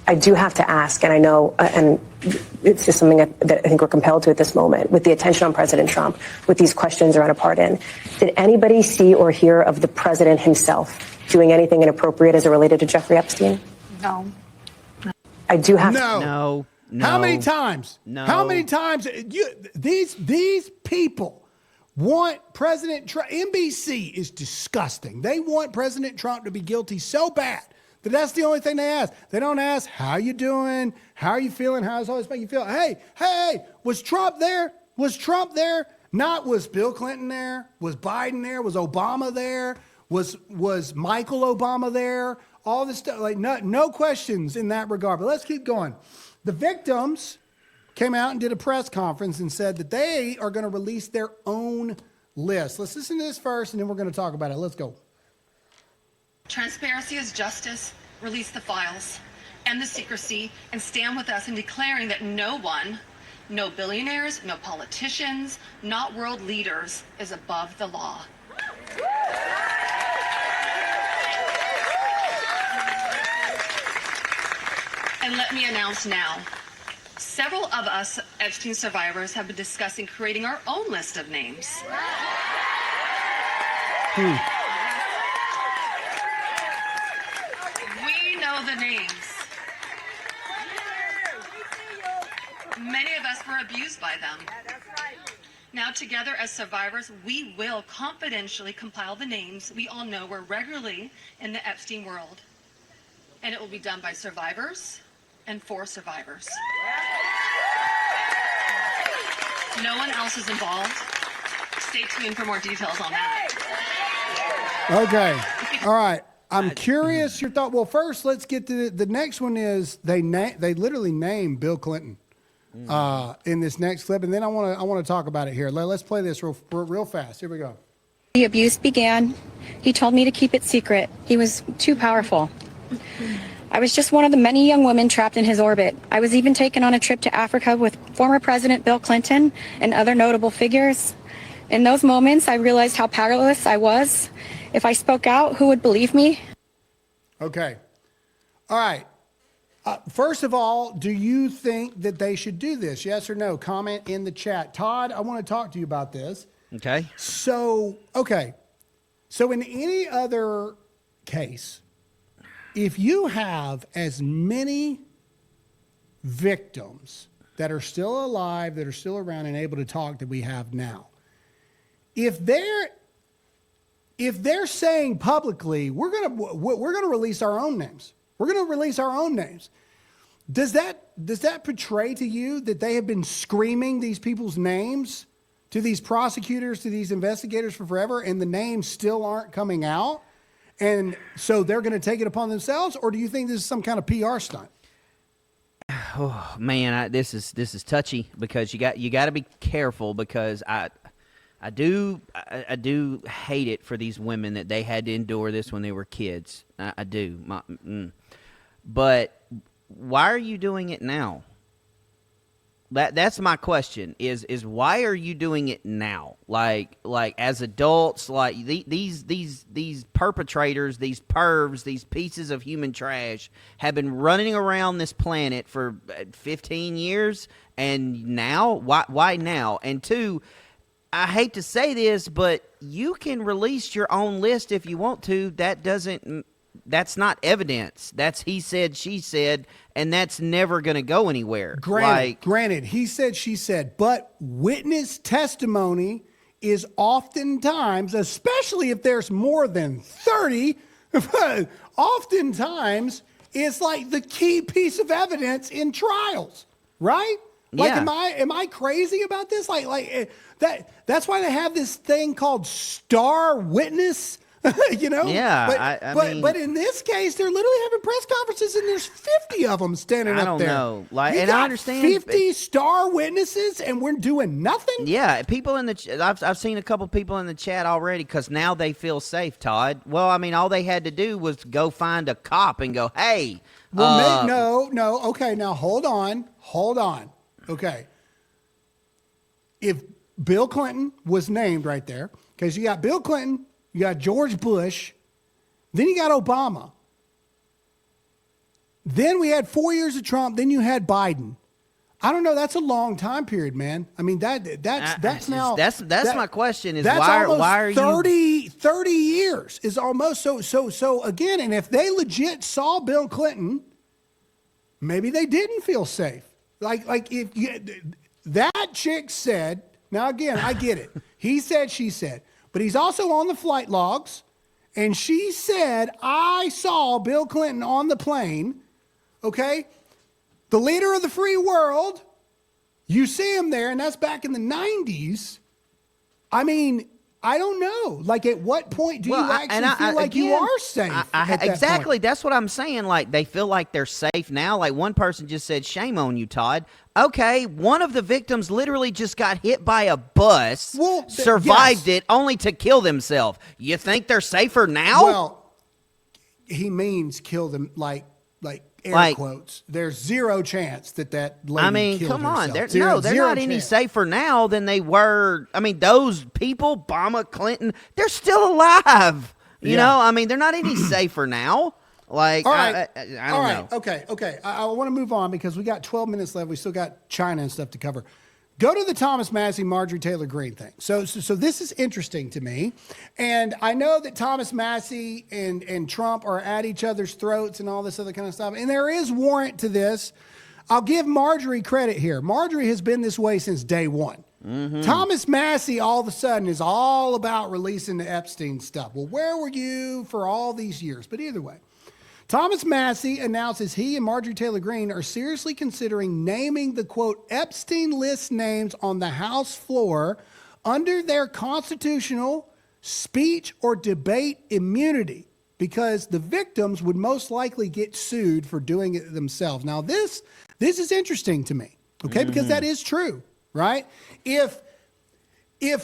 I do have to ask, and I know, and it's just something that I think we're compelled to at this moment, with the attention on President Trump, with these questions around a pardon. Did anybody see or hear of the president himself doing anything inappropriate as it related to Jeffrey Epstein? No. I do have No. How many times? No. How many times? These people want President Trump. NBC is disgusting. They want President Trump to be guilty so bad that that's the only thing they ask. They don't ask, how you doing? How are you feeling? How does all this make you feel? Hey, was Trump there? Was Trump there? Not was Bill Clinton there? Was Biden there? Was Obama there? Was Michael Obama there? All this stuff, like no questions in that regard. But let's keep going. The victims came out and did a press conference and said that they are going to release their own list. Let's listen to this first, and then we're going to talk about it. Let's go. Transparency is justice. Release the files, end the secrecy, and stand with us in declaring that no one, no billionaires, no politicians, not world leaders, is above the law. And let me announce now, several of us Epstein survivors have been discussing creating our own list of names. We know the names. Many of us were abused by them. Now together as survivors, we will confidentially compile the names we all know were regularly in the Epstein world. And it will be done by survivors and for survivors. No one else is involved. Stay tuned for more details on that. Okay. All right. I'm curious your thought. Well, first, let's get to the next one is they literally name Bill Clinton in this next clip. And then I want to talk about it here. Let's play this real fast. Here we go. The abuse began. He told me to keep it secret. He was too powerful. I was just one of the many young women trapped in his orbit. I was even taken on a trip to Africa with former President Bill Clinton and other notable figures. In those moments, I realized how powerless I was. If I spoke out, who would believe me? Okay. All right. First of all, do you think that they should do this? Yes or no? Comment in the chat. Todd, I want to talk to you about this. Okay. So in any other case, if you have as many victims that are still alive, that are still around and able to talk that we have now, if they're saying publicly, we're gonna release our own names. We're gonna release our own names. Does that portray to you that they have been screaming these people's names to these prosecutors, to these investigators for forever, and the names still aren't coming out? And so they're going to take it upon themselves, or do you think this is some kind of PR stunt? Oh man, this is touchy because you got to be careful because I do hate it for these women that they had to endure this when they were kids. I do, but why are you doing it now? That's my question. Is why are you doing it now? Like as adults, like these perpetrators, these pervs, these pieces of human trash have been running around this planet for 15 years, and now why now? And two, I hate to say this, but you can release your own list if you want to. That's not evidence. That's he said, she said, and that's never going to go anywhere. Granted, he said, she said, but witness testimony is oftentimes, especially if there's more than 30, oftentimes it's like the key piece of evidence in trials, right? Like, yeah. am I crazy about this? That's why they have this thing called star witness. You know? Yeah. But in this case, they're literally having press conferences, and there's 50 of them standing up there. I don't know. And I understand 50 star witnesses, and we're doing nothing. Yeah, people in the I've seen a couple people in the chat already because now they feel safe. Todd. Well, I mean, all they had to do was go find a cop and go, "Hey." Well, no. Okay, now hold on. Okay, if Bill Clinton was named right there, because you got Bill Clinton. You got George Bush, then you got Obama. Then we had 4 years of Trump. Then you had Biden. I don't know. That's a long time period, man. I mean, that's my question is that's why are 30 years is almost so again, and if they legit saw Bill Clinton, maybe they didn't feel safe. Like if that chick said, now again, I get it. He said, she said, but he's also on the flight logs, and she said, I saw Bill Clinton on the plane, okay? The leader of the free world, you see him there, and that's back in the 90s. I mean, I don't know. Like, at what point do you actually feel like you are safe? Exactly. Point? That's what I'm saying. Like, they feel like they're safe now. Like, one person just said, shame on you, Todd. Okay, one of the victims literally just got hit by a bus, survived it, only to kill themselves. You think they're safer now? Well, he means kill them, like air quotes. There's zero chance that lady killed come on. herself. They're not any safer now than they were. I mean, those people, Obama, Clinton, they're still alive. You know, I mean, they're not any safer now. Like, all right. I don't know. Okay. I want to move on because we got 12 minutes left. We still got China and stuff to cover. Go to the Thomas Massie, Marjorie Taylor Greene thing. So this is interesting to me. And I know that Thomas Massie and Trump are at each other's throats and all this other kind of stuff. And there is warrant to this. I'll give Marjorie credit here. Marjorie has been this way since day one. Mm-hmm. Thomas Massie all of a sudden is all about releasing the Epstein stuff. Well, where were you for all these years? But either way. Thomas Massie announces he and Marjorie Taylor Greene are seriously considering naming the, quote, Epstein list names on the House floor under their constitutional speech or debate immunity because the victims would most likely get sued for doing it themselves. Now, this is interesting to me, okay, because that is true, right? If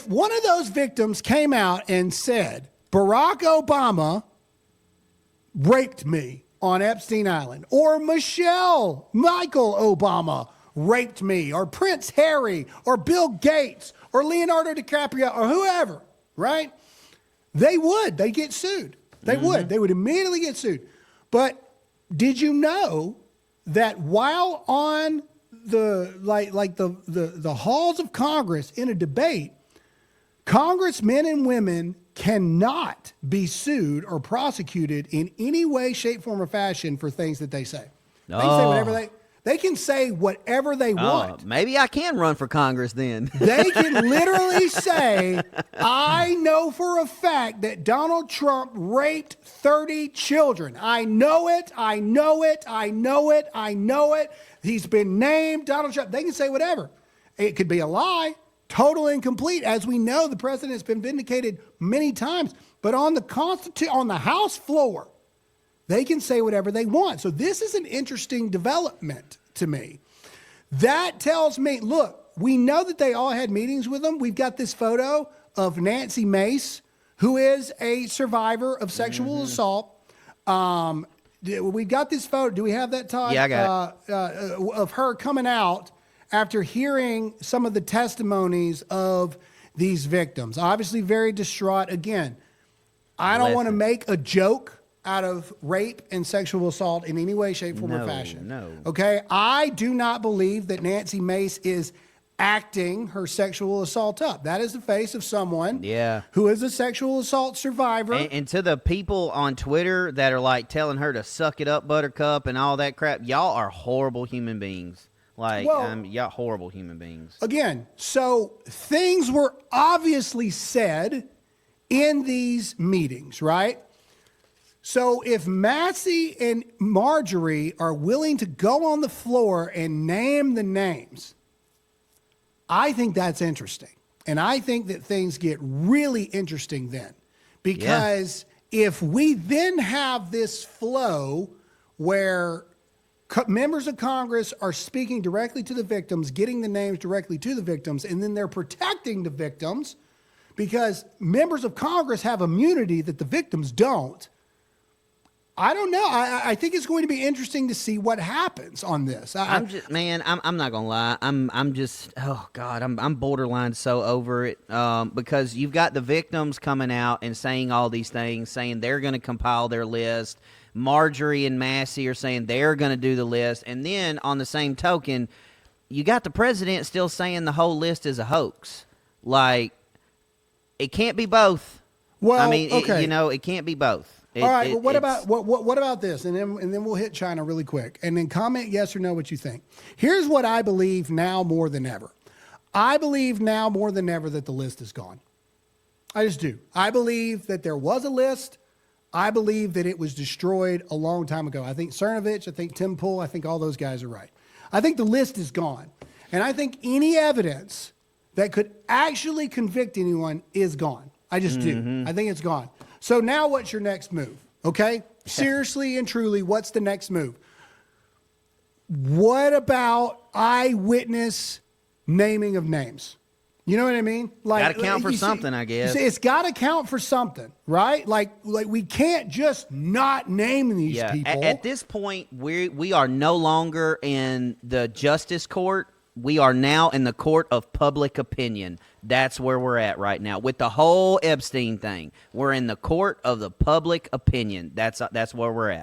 one of those victims came out and said, Barack Obama raped me on Epstein Island, or Michael Obama raped me, or Prince Harry, or Bill Gates, or Leonardo DiCaprio, or whoever, right? They'd get sued. They would immediately get sued. But did you know that while on the halls of Congress in a debate, congressmen and women cannot be sued or prosecuted in any way, shape, form, or fashion for things that they say. They can say whatever they can say whatever they want. Maybe I can run for Congress then. They can literally say, I know for a fact that Donald Trump raped 30 children. I know it. I know it. I know it. I know it. He's been named Donald Trump. They can say whatever. It could be a lie. Total incomplete. As we know, the president has been vindicated many times. But on the House floor, they can say whatever they want. So this is an interesting development to me. That tells me, look, we know that they all had meetings with them. We've got this photo of Nancy Mace, who is a survivor of sexual assault. We've got this photo. Do we have that, Todd? Yeah, I got it. Of her coming out after hearing some of the testimonies of these victims. Obviously very distraught. Again, I don't want to make a joke out of rape and sexual assault in any way, shape, form, or fashion. No. Okay? I do not believe that Nancy Mace is acting her sexual assault up. That is the face of someone who is a sexual assault survivor. And to the people on Twitter that are like telling her to suck it up, Buttercup, and all that crap, y'all are horrible human beings. Y'all horrible human beings. Again, so things were obviously said in these meetings, right? So if Massie and Marjorie are willing to go on the floor and name the names, I think that's interesting. And I think that things get really interesting then. Because if we then have this flow where members of Congress are speaking directly to the victims, getting the names directly to the victims, and then they're protecting the victims because members of Congress have immunity that the victims don't. I don't know. I think it's going to be interesting to see what happens on this. I'm not gonna lie. I'm borderline so over it because you've got the victims coming out and saying all these things, saying they're going to compile their list. Marjorie and Massey are saying they're going to do the list. And then on the same token, you got the president still saying the whole list is a hoax. Like, it can't be both. Well, I mean, okay. it can't be both. All right, well, what about this? And then we'll hit China really quick. And then comment yes or no what you think. Here's what I believe now more than ever. I believe now more than ever that the list is gone. I just do. I believe that there was a list. I believe that it was destroyed a long time ago. I think Cernovich, I think Tim Pool, I think all those guys are right. I think the list is gone. And I think any evidence that could actually convict anyone is gone. I just do. I think it's gone. So now what's your next move? Okay? Seriously and truly, what's the next move? What about eyewitness naming of names? You know what I mean? Like, got to count for something, I guess. It's got to count for something, right? Like we can't just not name these people. At this point, we are no longer in the justice court. We are now in the court of public opinion. That's where we're at right now. With the whole Epstein thing, we're in the court of the public opinion. That's where we're at.